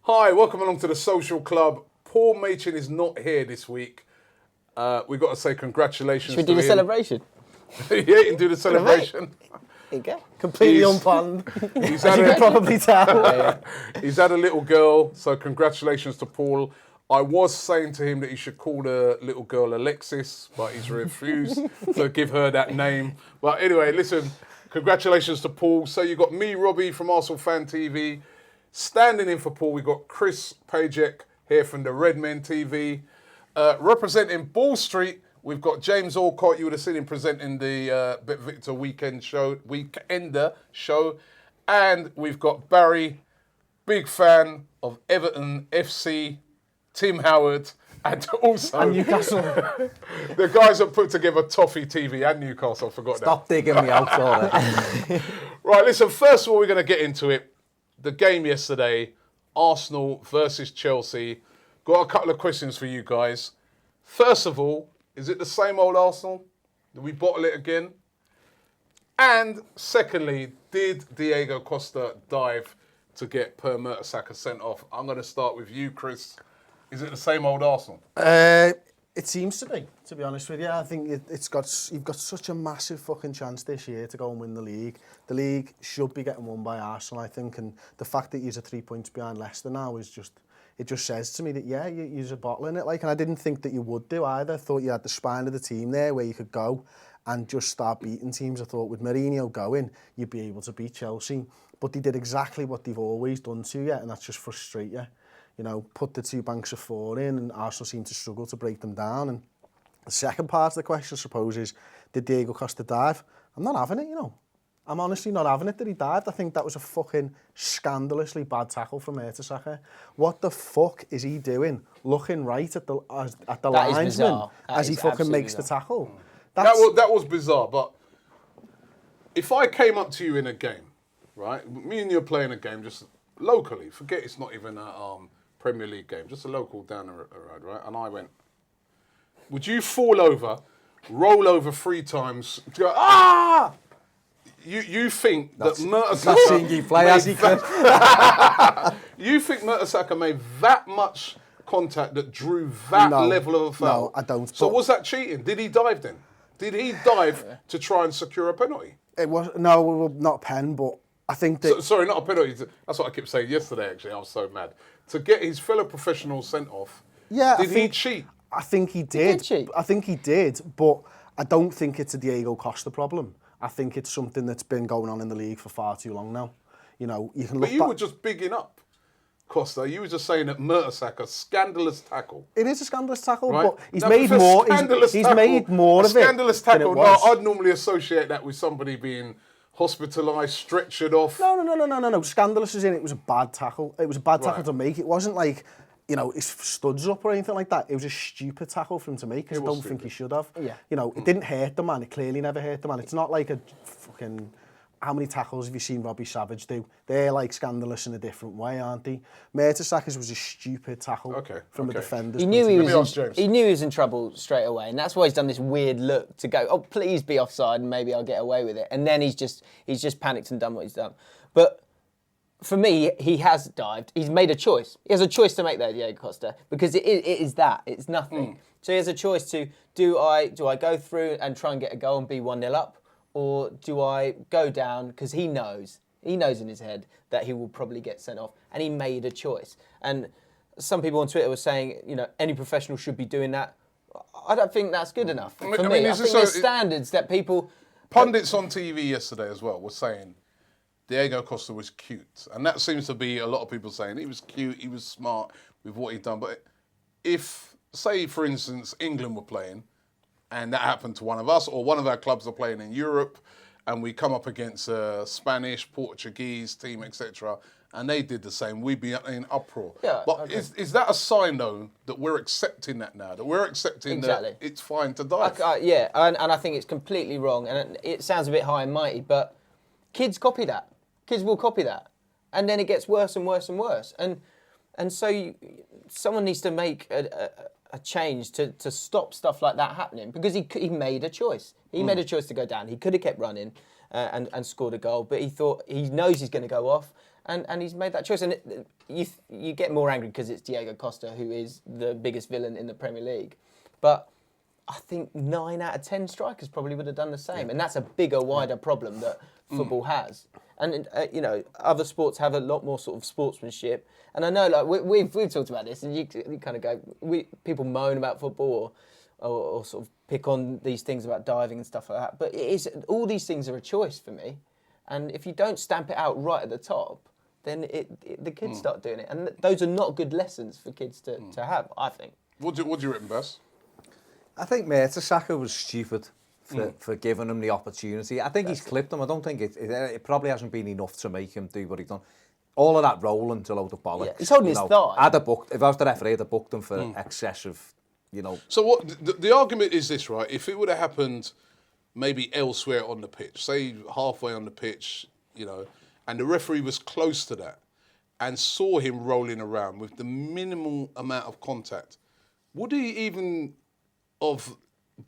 Hi, welcome along to the Social Club. Paul Machin is not here this week. We've got to say congratulations Should we do the celebration? Yeah, you can do the celebration. There you go. Completely unplanned. He's As you can probably tell. He's had a little girl, so congratulations to Paul. I was saying to him that he should call the little girl Alexis, but he's refused to give her that name. But anyway, listen, congratulations to Paul. So you got me, Robbie, from Arsenal Fan TV. Standing in for Paul, we got Chris Pajek here from the Redmen TV. Representing Ball Street, we've got James Alcott. You would have seen him presenting the Bet Victor Weekender show. And we've got Barry, big fan of Everton FC, Tim Howard, and also... And Newcastle. the guys that put together Toffee TV and Newcastle, I forgot Stop digging me out for it. Right, listen, first of all, we're going to get into it. The game yesterday, Arsenal versus Chelsea. Got a couple of questions for you guys. First of all, is it the same old Arsenal? Did we bottle it again? And secondly, did Diego Costa dive to get Per Mertesacker sent off? I'm going to start with you, Chris. Is it the same old Arsenal? It seems to be honest with you. I think you've got such a massive fucking chance this year to go and win the league. The league should be getting won by Arsenal, I think, and the fact that you're 3 points behind Leicester now is just says to me that you're bottling it. And I didn't think that you would do either. I thought you had the spine of the team there where you could go and just start beating teams. I thought with Mourinho going, you'd be able to beat Chelsea, but they did exactly what they've always done to you, and that's just frustrate you. You know, put the two banks of four in, and Arsenal seem to struggle to break them down. And the second part of the question, I suppose, is, did Diego Costa dive? I'm not having it, you know. I'm honestly not having it that he dived. I think that was a fucking scandalously bad tackle from Mertesacker. What the fuck is he doing looking right at the linesman as he fucking makes the tackle? That was bizarre, but if I came up to you in a game, right, me and you are playing a game just locally, forget it's not even a Premier League game, just a local down the road, right? And I went, would you fall over, roll over 3 times, to go, ah! You think that Mertesacker... you play as he could. You think Mertesacker made that much contact that drew that level of a foul? No, I don't. So was that cheating? Did he dive then? Did he dive to try and secure a penalty? It was not a pen, but I think that... Sorry, not a penalty. That's what I kept saying yesterday, actually. I was so mad. To get his fellow professional sent off, did he cheat? I think he did. He did cheat. I think he did, but I don't think it's a Diego Costa problem. I think it's something that's been going on in the league for far too long now. You know, you can look But you were just bigging up Costa. You were just saying that Mertesacker, scandalous tackle. It is a scandalous tackle, Right? but he's made more. He's made more of it. Scandalous tackle. No, I'd normally associate that with somebody being hospitalised, stretchered off. No. Scandalous is in it was a bad tackle. It was a bad tackle to make. It wasn't like, you know, his studs up or anything like that. It was a stupid tackle for him to make, because I don't think he should have. Yeah. You know, it didn't hurt the man. It clearly never hurt the man. It's not like a fucking... How many tackles have you seen Robbie Savage do? They're like scandalous in a different way, aren't they? Mertesacker's was a stupid tackle from a defender's He knew he was in trouble straight away, and that's why he's done this weird look to go, oh, please be offside and maybe I'll get away with it. And then he's just panicked and done what he's done. But for me, he has dived. He's made a choice. He has a choice to make there, Diego Costa, because it is that. It's nothing. So he has a choice to, do I go through and try and get a goal and be 1-0 up? Or do I go down, because he knows in his head that he will probably get sent off, and he made a choice. And some people on Twitter were saying, you know, any professional should be doing that. I don't think that's good enough for me. I think there's standards that people... Pundits on TV yesterday as well were saying Diego Costa was cute, and that seems to be a lot of people saying he was cute, he was smart with what he'd done. But if, say, for instance, England were playing, and that happened to one of us, or one of our clubs are playing in Europe, and we come up against a Spanish, Portuguese team, etc., and they did the same, we'd be in uproar. Yeah, but is that a sign, though, that we're accepting that now? That we're accepting that it's fine to dive? And I think it's completely wrong, and it sounds a bit high and mighty, but kids copy that. Kids will copy that. And then it gets worse and worse and worse. And so someone needs to make a change to stop stuff like that happening, because he made a choice. He made a choice to go down. He could have kept running and scored a goal, but he knows he's going to go off, and he's made that choice. And you get more angry because it's Diego Costa, who is the biggest villain in the Premier League. But I think 9 out of 10 strikers probably would have done the same. And that's a bigger, wider problem that football has. And, other sports have a lot more sort of sportsmanship. And I know, like, we've talked about this, and you kind of go, people moan about football or sort of pick on these things about diving and stuff like that. But all these things are a choice for me. And if you don't stamp it out right at the top, then the kids start doing it. And those are not good lessons for kids to have, I think. What do you reckon, Bess? I think Mertesacker was stupid for giving him the opportunity. I think he's clipped him. I don't think it probably hasn't been enough to make him do what he's done. All of that rolling to load of bollocks. Yeah, he's holding his thigh. If I was the referee, I'd have booked him for excessive, So what the argument is this, right? If it would have happened maybe elsewhere on the pitch, say halfway on the pitch, and the referee was close to that and saw him rolling around with the minimal amount of contact, would he even have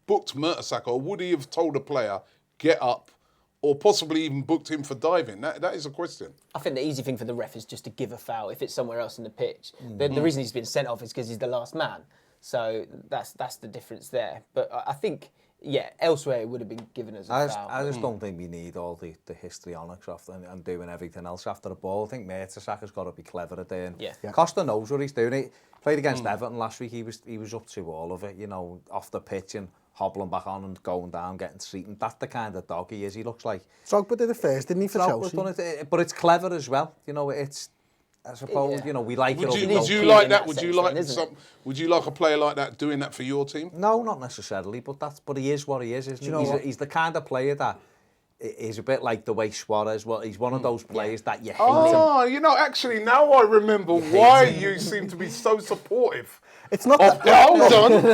booked Mertesacker, or would he have told a player, get up, or possibly even booked him for diving? That is a question. I think the easy thing for the ref is just to give a foul if it's somewhere else in the pitch. The reason he's been sent off is because he's the last man. So that's the difference there. But I think, elsewhere it would have been given as a foul. I just don't think we need all the histrionics and doing everything else after the ball. I think Mertesacker's got to be clever at it. Costa knows what he's doing. He played against Everton last week. He was up to all of it, off the pitch and hobbling back on and going down, getting treated. That's the kind of dog he is. He looks like... Drogba did it first, didn't he, for Chelsea? But it's clever as well. It's... I suppose, we like would it. Would you like that? Would you like a player like that doing that for your team? No, not necessarily, but he is what he is, isn't he? He's the kind of player that is a bit like the way Suarez. Well, he's one of those players that you hate him. Actually, now I remember why you seem to be so supportive. It's not that. Hold on.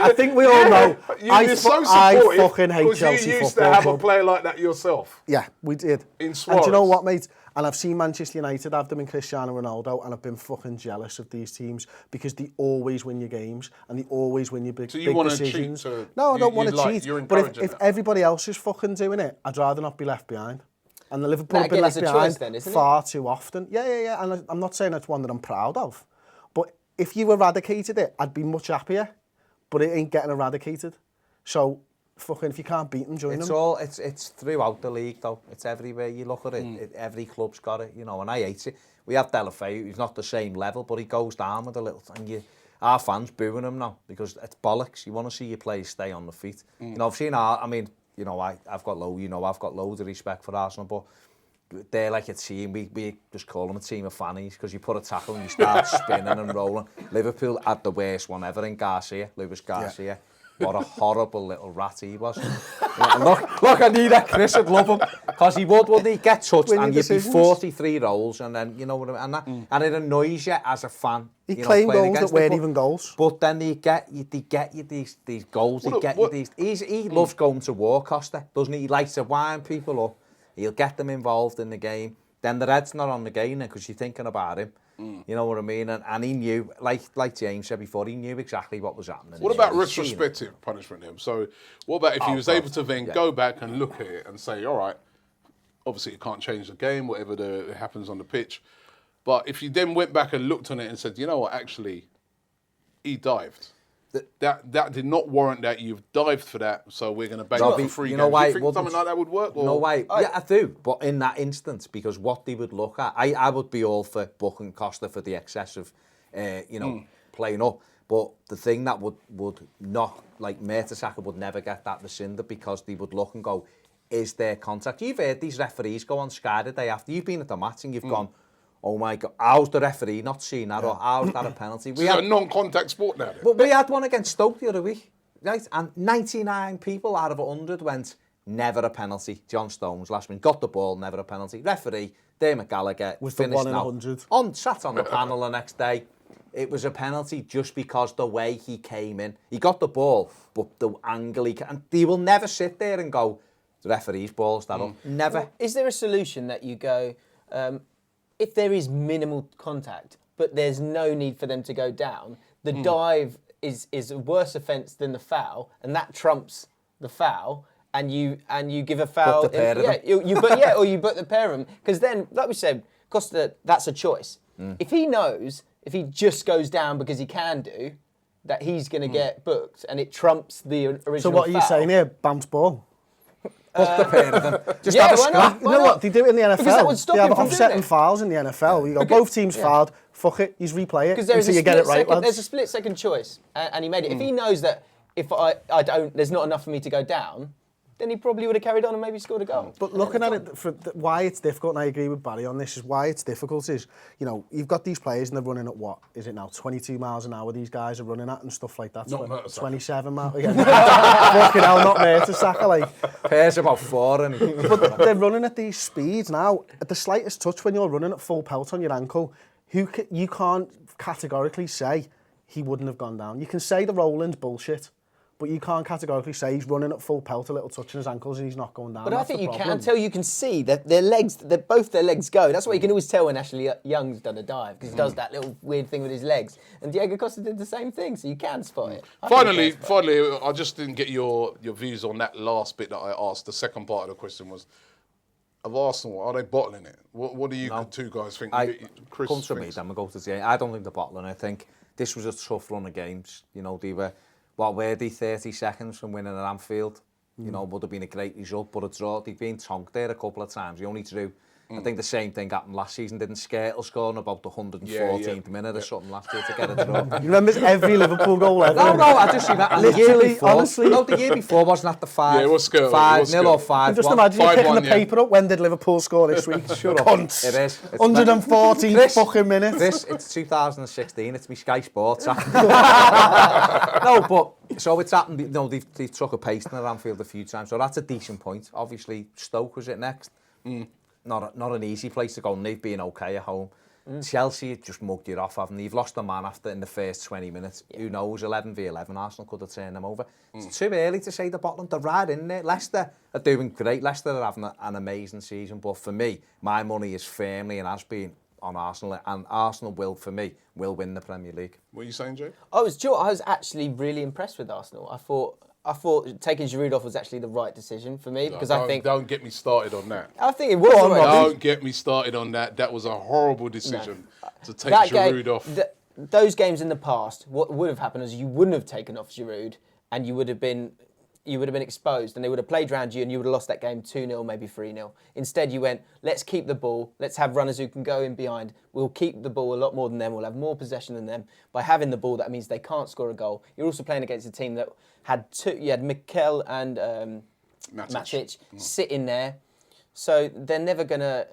I think we all know. You're so supportive. I fucking hate Chelsea you used Football to have Club. A player like that yourself. Yeah, we did. In Suarez. And do you know what, mate? And I've seen Manchester United have them in Cristiano Ronaldo, and I've been fucking jealous of these teams because they always win your games and they always win your big decisions. So you want to cheat? So no, I don't want to cheat. You're but if everybody else is fucking doing it, I'd rather not be left behind. And the Liverpool have been left behind far too often. Yeah. And I'm not saying it's one that I'm proud of. But if you eradicated it, I'd be much happier. But it ain't getting eradicated. So... fucking, if you can't beat them, join them. It's throughout the league though. It's everywhere you look at it. Every club's got it, and I hate it. We have Delafeu, he's not the same level, but he goes down with a little thing. Our fans booing him now because it's bollocks. You want to see your players stay on the feet. I've seen I've got loads of respect for Arsenal, but they're like a team. We just call them a team of fannies because you put a tackle and you start spinning and rolling. Liverpool had the worst one ever in Lewis Garcia. Yeah. What a horrible little rat he was. Look, I need that. Chris would love him. Because he wouldn't he? Get touched and you'd be 43 rolls and then, you know what I mean? And it annoys you as a fan. He claimed goals that weren't even goals. But then they get you these goals. He loves going to war, Costa, doesn't he? He likes to wind people up. He'll get them involved in the game. Then the Red's not on the game because you're thinking about him. You know what I mean? And he knew, like James said before, he knew exactly what was happening. What about retrospective punishment him? So what about if he was able to then go back and look at it and say, all right, obviously you can't change the game, whatever happens on the pitch. But if you then went back and looked on it and said, you know what, actually, he dived. That did not warrant that. You've dived for that, so we're going to bang it for free. Do you think something like that would work? Or? No way. Yeah, I do. But in that instance, because what they would look at, I would be all for booking Costa for the excessive, playing up. But the thing that would not, like Mertesacker would never get that rescinded because they would look and go, is there contact? You've heard these referees go on Sky the day after. You've been at the match and you've gone, oh my God, how's the referee not seen that, or how's that a penalty? It's a non-contact sport now. But we had one against Stoke the other week, right? And 99 people out of 100 went, never a penalty. John Stones last minute, got the ball, never a penalty. Referee, Dave McGallagher, was the one in 100. Sat on the panel the next day. It was a penalty just because the way he came in. He got the ball, but the angle and they will never sit there and go, the referee's ball's that up. Never. Well, is there a solution that you go... if there is minimal contact, but there's no need for them to go down, the dive is a worse offence than the foul, and that trumps the foul, and you give a foul. Book the pair of them. Or you book the pair of them, because then, like we said, Costa, that's a choice. If he knows, if he just goes down because he can do, that he's going to get booked and it trumps the original So what are you foul. saying here? Bounce ball. Book the pair of them. Just Yeah, have a why not? scrap. You know what? They do it in the NFL. Because that would stop they have him from doing offsetting it. fouls in the NFL. You go, both teams fouled. Fuck it. He's replay it Because there's until a you get it right, second, lads. there's a split second choice, and he made it. If he knows that if I don't, there's not enough for me to go down, then he probably would have carried on and maybe scored a goal. But looking at it, why it's difficult, and I agree with Barry on this, is why it's difficult is, you know, you've got these players and they're running at what? Is it now 22 miles an hour these guys are running at and stuff like that? Not Mertesacker. 27 miles. Yeah. Fucking hell, not Mertesacker, like. Pair's about 4 and But they're running at these speeds now. At the slightest touch when you're running at full pelt on your ankle, you can't categorically say he wouldn't have gone down. You can say the rolling's bullshit, but you can't categorically say he's running at full pelt, a little touch in his ankles, and he's not going down. But That's I think the you problem. can tell. You can see that their legs, both their legs go. That's what you can always tell when Ashley Young's done a dive because he does that little weird thing with his legs. And Diego Costa did the same thing, so you can spot it. I think you can spot it. Finally, I just didn't get your views on that last bit that I asked. The second part of the question was, of Arsenal, are they bottling it? What do you two guys think? Chris comes from me, thinks? then we go to the. I don't think they're bottling. I think this was a tough run of games. You know, they were, what were they, 30 seconds from winning at Anfield? You know, would have been a great result, but a draw. They've been tonked there a couple of times. You only drew. I think the same thing happened last season. Didn't Skrtel score in about the 114th minute or something last year to get a draw? You remember every Liverpool goal ever? No, I just remember. The year Literally, before, honestly. No, the year before wasn't that the 5? Yeah, it was Skrtel, it 5-0 was or Skrtel. 5-1. Just imagine you picking 5-1, the yeah. paper up. When did Liverpool score this week? Shut up. Cunts. It is. It's 114 Chris, fucking minutes. It's 2016. It's me Sky Sports. No, but so it's happened. You know, they've took a pasting at Anfield a few times, so that's a decent point. Obviously, Stoke was it next. Not an easy place to go, and they've been okay at home. Chelsea just mugged you off, haven't they? You've lost a man after in the first 20 minutes. Yeah. Who knows? 11v11, Arsenal could have turned them over. It's too early to say the bottom. They're right in there. Leicester are doing great. Leicester are having an amazing season, but for me, my money is firmly and has been on Arsenal, and Arsenal will, for me, will win the Premier League. What are you saying, Jay? I was actually really impressed with Arsenal. I thought taking Giroud off was actually the right decision for me because I think Don't get me started on that. I think it was the right decision. Don't get me started on that. That was a horrible decision to take That Giroud game, off. Those games in the past, what would have happened is you wouldn't have taken off Giroud and you would have been exposed and they would have played around you and you would have lost that game 2-0, maybe 3-0. Instead, you went, let's keep the ball. Let's have runners who can go in behind. We'll keep the ball a lot more than them. We'll have more possession than them. By having the ball, that means they can't score a goal. You're also playing against a team that had two. You had Mikel and Matic sitting there. So they're never gonna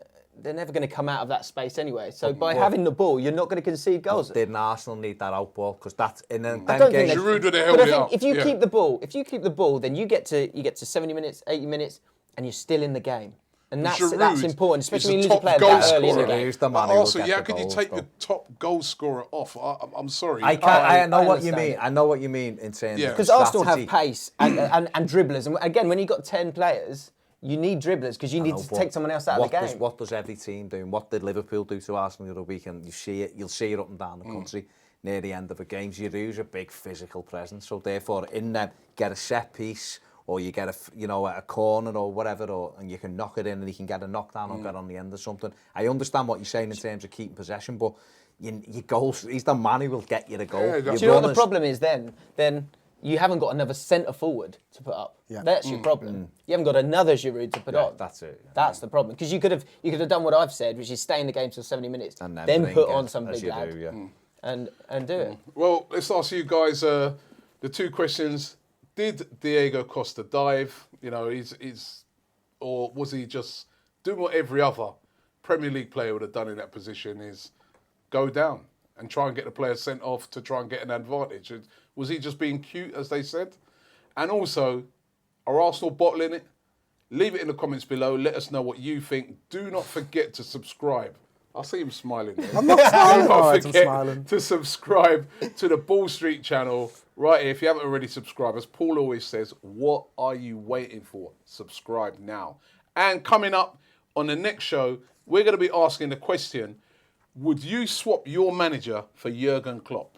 come out of that space anyway. So by having the ball, you're not going to concede goals. Didn't Arsenal need that out ball? Because that's in them I don't think games. Giroud would have But held I it think up. if you keep the ball, then you get to 70 minutes, 80 minutes, and you're still in the game. And that's Giroud important, especially when is you the lose a player top goal that early in the scorer. game. Giroud's the man But who will also, get how the could you goals, take though. the top goal scorer off? I'm sorry. I know what you understand mean. it. I know what you mean in terms Yeah. of Because Arsenal have strategy. pace and dribblers. And again, when you've got 10 players, you need dribblers because you need to but take someone else out of the game. What does every team do? And what did Liverpool do to Arsenal the other weekend? You see it. You'll see it up and down the country near the end of a game. Giroud's a big physical presence, so therefore in them get a set piece or you get a corner or whatever, and you can knock it in and he can get a knockdown or get on the end of something. I understand what you're saying in terms of keeping possession, but your goals. He's the man who will get you the goal. Yeah, Do you know what the problem is then? Then you haven't got another centre forward to put up. Yeah. That's your problem. You haven't got another Giroud to put up. That's it. Yeah. That's the problem. Because you could have done what I've said, which is stay in the game till 70 minutes, And then bring put it, on some as big you lad do, yeah. and do it. Well, let's ask you guys the two questions. Did Diego Costa dive? You know, or was he just doing what every other Premier League player would have done in that position, is go down and try and get the player sent off to try and get an advantage? Was he just being cute, as they said? And also, are Arsenal bottling it? Leave it in the comments below. Let us know what you think. Do not forget to subscribe. I see him smiling there. I'm not smiling. Do not Alright, I'm forget smiling. to subscribe to the Ball Street channel right here. If you haven't already subscribed, as Paul always says, what are you waiting for? Subscribe now. And coming up on the next show, we're going to be asking the question, would you swap your manager for Jurgen Klopp?